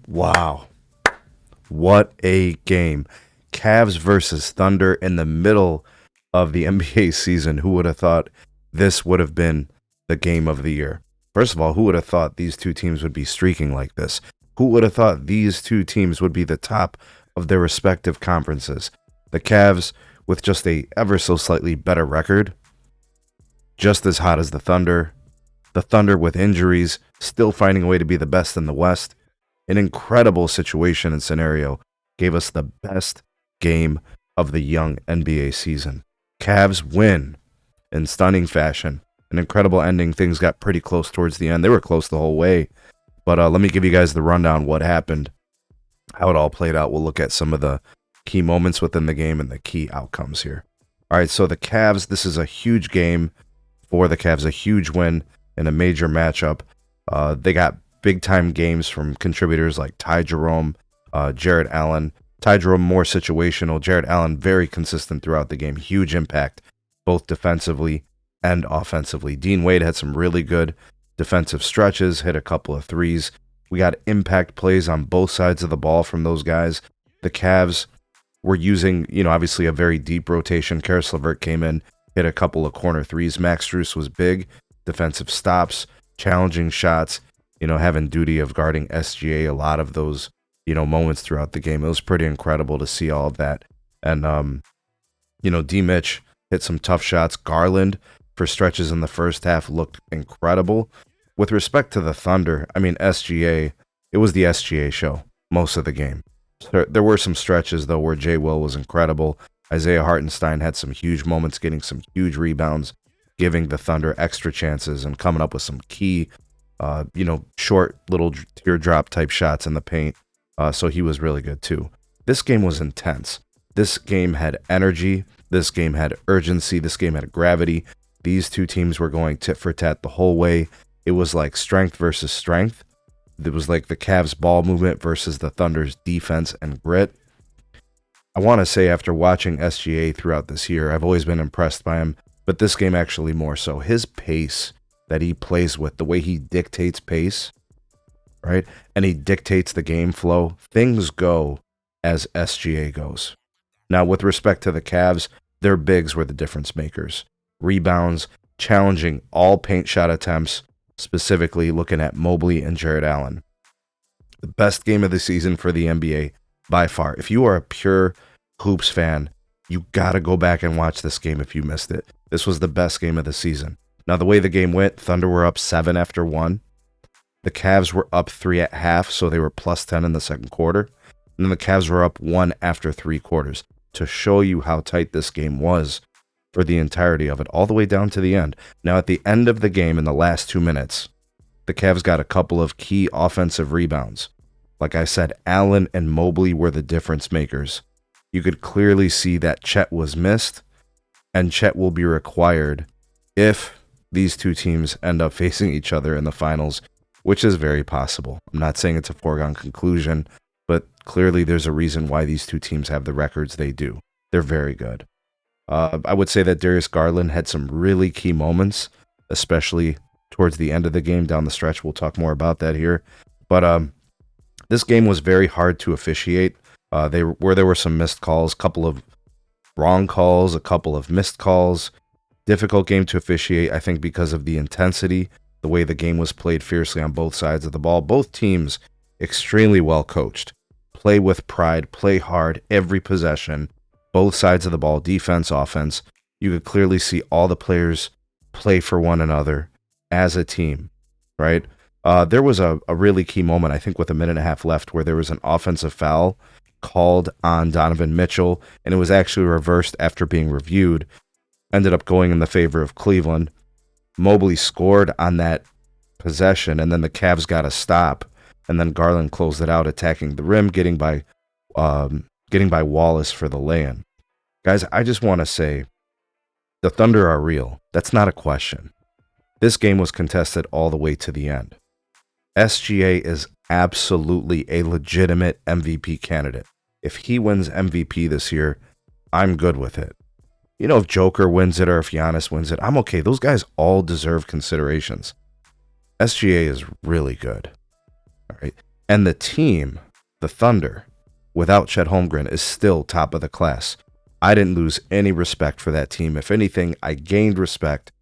Wow. What a game. Cavs versus Thunder in the middle of the NBA season. Who would have thought this would have been the game of the year? First of all, who would have thought these two teams would be streaking like this? Who would have thought these two teams would be the top of their respective conferences? The Cavs with just a ever so slightly better record, just as hot as the Thunder. The Thunder with injuries, still finding a way to be the best in the West. An incredible situation and scenario gave us the best game of the young NBA season. Cavs win in stunning fashion. An incredible ending. Things got pretty close towards the end. They were close the whole way. But let me give you guys the rundown, what happened, how it all played out. We'll look at some of the key moments within the game and the key outcomes here. All right, so the Cavs, this is a huge game for the Cavs, a huge win in a major matchup. They got big-time games from contributors like Ty Jerome, Jarrett Allen. Ty Jerome more situational. Jarrett Allen very consistent throughout the game. Huge impact, both defensively and offensively. Dean Wade had some really good defensive stretches, hit a couple of threes. We got impact plays on both sides of the ball from those guys. The Cavs were using, obviously a very deep rotation. Karis LeVert came in, hit a couple of corner threes. Max Strus was big. Defensive stops, challenging shots, having duty of guarding SGA a lot of those, moments throughout the game. It was pretty incredible to see all of that. And, D. Mitch hit some tough shots. Garland, for stretches in the first half, looked incredible. With respect to the Thunder, SGA, it was the SGA show most of the game. There were some stretches, though, where Jay Will was incredible. Isaiah Hartenstein had some huge moments, getting some huge rebounds, giving the Thunder extra chances and coming up with some key, short little teardrop type shots in the paint. So he was really good too. This game was intense. This game had energy. This game had urgency. This game had gravity. These two teams were going tit for tat the whole way. It was like strength versus strength. It was like the Cavs ball movement versus the Thunder's defense and grit. I want to say, after watching SGA throughout this year, I've always been impressed by him, but this game actually more so. His pace that he plays with, the way he dictates pace, right? And he dictates the game flow. Things go as SGA goes. Now, with respect to the Cavs, their bigs were the difference makers. Rebounds, challenging all paint shot attempts, specifically looking at Mobley and Jarrett Allen. The best game of the season for the NBA by far. If you are a pure hoops fan, you got to go back and watch this game if you missed it. This was the best game of the season. Now, the way the game went, Thunder were up 7 after 1. The Cavs were up 3 at half, so they were plus 10 in the second quarter. And then the Cavs were up 1 after 3 quarters, to show you how tight this game was for the entirety of it, all the way down to the end. Now, at the end of the game, in the last 2 minutes, the Cavs got a couple of key offensive rebounds. Like I said, Allen and Mobley were the difference makers. You could clearly see that Chet was missed, and Chet will be required if these two teams end up facing each other in the finals, which is very possible. I'm not saying it's a foregone conclusion, but clearly there's a reason why these two teams have the records they do. They're very good. I would say that Darius Garland had some really key moments, especially towards the end of the game, down the stretch. We'll talk more about that here. But this game was very hard to officiate. There were some missed calls, a couple of wrong calls, a couple of missed calls. Difficult game to officiate, I think, because of the intensity, the way the game was played fiercely on both sides of the ball. Both teams extremely well coached. Play with pride, play hard, every possession. Both sides of the ball, defense, offense. You could clearly see all the players play for one another as a team, right? There was a really key moment, I think, with a minute and a half left, where there was an offensive foul called on Donovan Mitchell, and it was actually reversed after being reviewed. Ended up going in the favor of Cleveland. Mobley scored on that possession, and then the Cavs got a stop, and then Garland closed it out, attacking the rim, getting by Wallace for the lay-in. Guys, I just want to say, the Thunder are real. That's not a question. This game was contested all the way to the end. SGA is absolutely a legitimate MVP candidate. If he wins MVP this year, I'm good with it. If Joker wins it or if Giannis wins it, I'm okay. Those guys all deserve considerations. SGA is really good. All right. And the team, the Thunder, without Chet Holmgren, is still top of the class. I didn't lose any respect for that team. If anything, I gained respect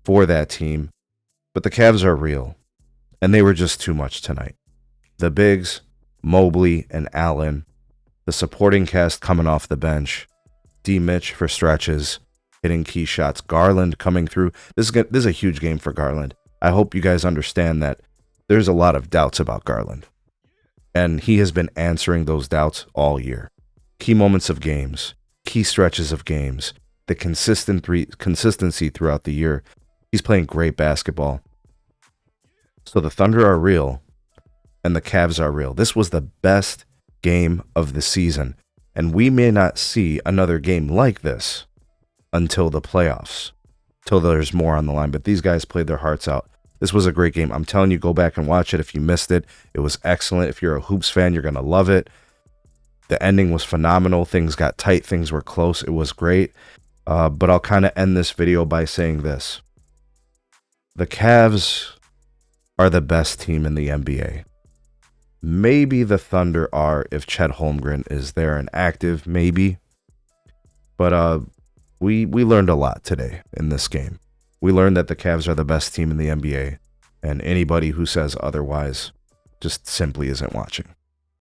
for that team. But the Cavs are real, and they were just too much tonight. The bigs, Mobley and Allen, the supporting cast coming off the bench, D. Mitch for stretches, hitting key shots, Garland coming through. This is a huge game for Garland. I hope you guys understand that there's a lot of doubts about Garland, and he has been answering those doubts all year. Key moments of games, key stretches of games, the consistency throughout the year. He's playing great basketball. So the Thunder are real, and the Cavs are real. This was the best game of the season, and we may not see another game like this until the playoffs, till there's more on the line. But these guys played their hearts out. This was a great game. I'm telling you, go back and watch it if you missed it. It was excellent. If you're a Hoops fan, you're going to love it. The ending was phenomenal. Things got tight. Things were close. It was great. But I'll kind of end this video by saying this. The Cavs are the best team in the NBA. Maybe the Thunder are if Chet Holmgren is there and active, maybe. But we learned a lot today in this game. We learned that the Cavs are the best team in the NBA, and anybody who says otherwise just simply isn't watching.